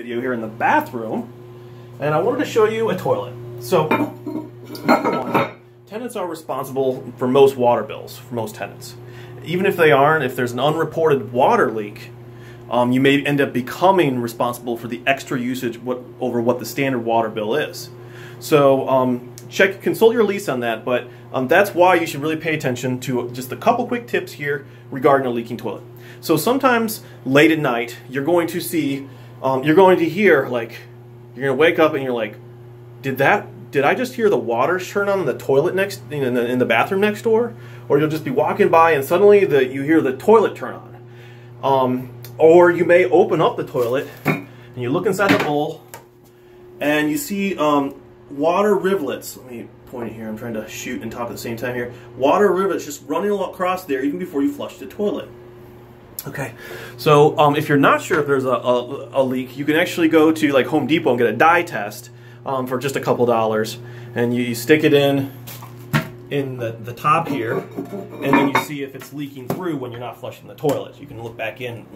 video here in the bathroom, and I wanted to show you a toilet. So, number one, tenants are responsible for most water bills, for most tenants. Even if they aren't, if there's an unreported water leak, you may end up becoming responsible for the extra usage over what the standard water bill is. So consult your lease on that, but that's why you should really pay attention to just a couple quick tips here regarding a leaking toilet. So sometimes late at night, you're going to see, you're going to hear, like, you're going to wake up and you're like, did I just hear the water turn on in the toilet in the bathroom next door? Or you'll just be walking by and suddenly you hear the toilet turn on. Or you may open up the toilet and you look inside the bowl and you see water rivulets. Let me point it here. I'm trying to shoot and talk at the same time here. Water rivulets just running across there even before you flush the toilet. Okay, so if you're not sure if there's a leak, you can actually go to like Home Depot and get a dye test for just a couple dollars, and you stick it in the top here, and then you see if it's leaking through when you're not flushing the toilet. You can look back in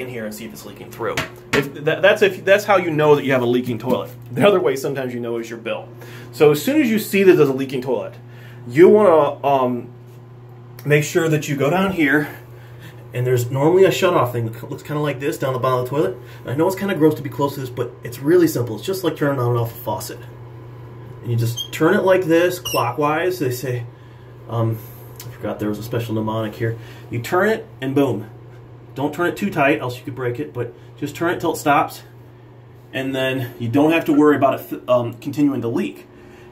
here and see if it's leaking through. That's how you know that you have a leaking toilet. The other way sometimes you know is your bill. So as soon as you see that there's a leaking toilet, you want to make sure that you go down here. And there's normally a shutoff thing that looks kind of like this down the bottom of the toilet. And I know it's kind of gross to be close to this, but it's really simple. It's just like turning on and off a faucet. And you just turn it like this, clockwise. They say, I forgot there was a special mnemonic here. You turn it and boom. Don't turn it too tight, else you could break it, but just turn it till it stops. And then you don't have to worry about it continuing to leak.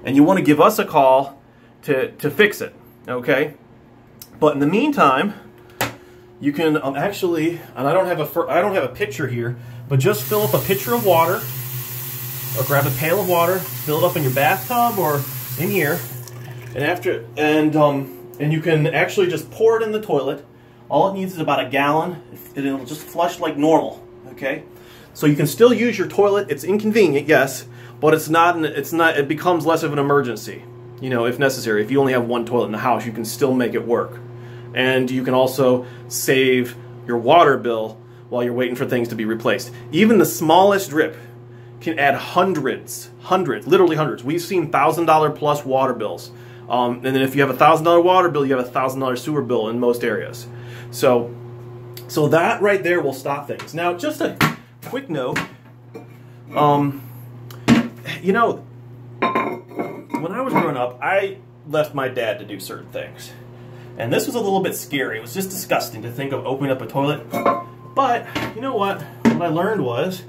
And you want to give us a call to fix it, okay? But in the meantime, you can actually, and I don't have a pitcher here, but just fill up a pitcher of water, or grab a pail of water, fill it up in your bathtub or in here, and you can actually just pour it in the toilet. All it needs is about a gallon, and it'll just flush like normal. Okay, so you can still use your toilet. It's inconvenient, yes, but it becomes less of an emergency. You know, if necessary, if you only have one toilet in the house, you can still make it work. And you can also save your water bill while you're waiting for things to be replaced. Even the smallest drip can add hundreds, literally hundreds. We've seen $1,000 plus water bills. And then if you have a $1,000 water bill, you have a $1,000 sewer bill in most areas. So that right there will stop things. Now, just a quick note. You know, when I was growing up, I left my dad to do certain things. And this was a little bit scary. It was just disgusting to think of opening up a toilet. But, you know what? What I learned was,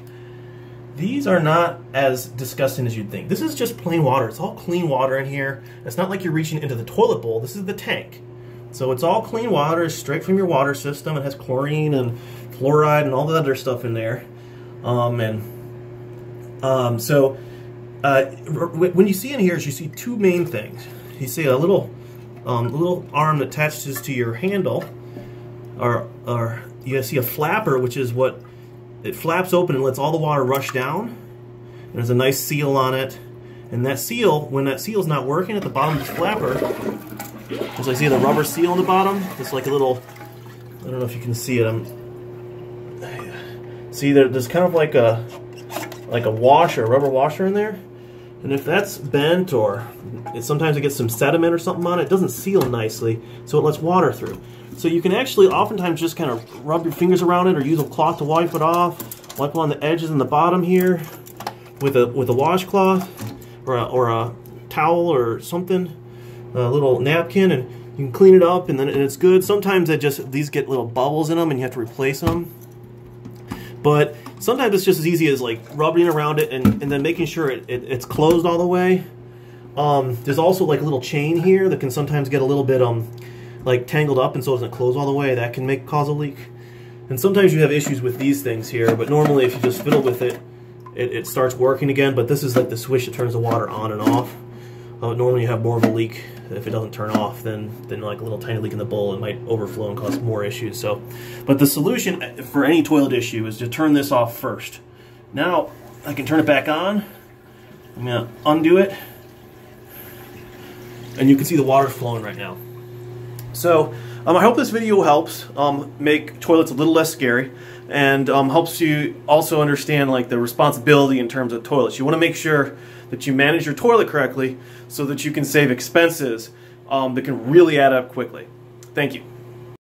these are not as disgusting as you'd think. This is just plain water. It's all clean water in here. It's not like you're reaching into the toilet bowl. This is the tank. So it's all clean water, straight from your water system. It has chlorine and fluoride and all the other stuff in there. When you see in here, you see two main things. You see a little arm that attaches to your handle, or you see a flapper, which is what it flaps open and lets all the water rush down. And there's a nice seal on it, and that seal, when that seal's not working at the bottom of the flapper, as I see the rubber seal on the bottom, it's like a little, I don't know if you can see it. See, there's kind of like a washer, a rubber washer in there. And if that's bent, or sometimes it gets some sediment or something on it, it doesn't seal nicely, so it lets water through. So you can actually oftentimes just kind of rub your fingers around it, or use a cloth to wipe it off, wipe on the edges and the bottom here with a washcloth, or a towel or something, a little napkin, and you can clean it up, and it's good. Sometimes these get little bubbles in them, and you have to replace them. But sometimes it's just as easy as like rubbing around it and then making sure it's closed all the way. There's also like a little chain here that can sometimes get a little bit like tangled up, and so it doesn't close all the way. That can cause a leak. And sometimes you have issues with these things here, but normally if you just fiddle with it, it starts working again. But this is like the switch that turns the water on and off. Normally you have more of a leak if it doesn't turn off than like a little tiny leak in the bowl. It might overflow and cause more issues. But the solution for any toilet issue is to turn this off first. Now I can turn it back on. I'm going to undo it, and you can see the water flowing right now. So I hope this video helps make toilets a little less scary, and helps you also understand like the responsibility in terms of toilets. You want to make sure that you manage your toilet correctly so that you can save expenses that can really add up quickly. Thank you.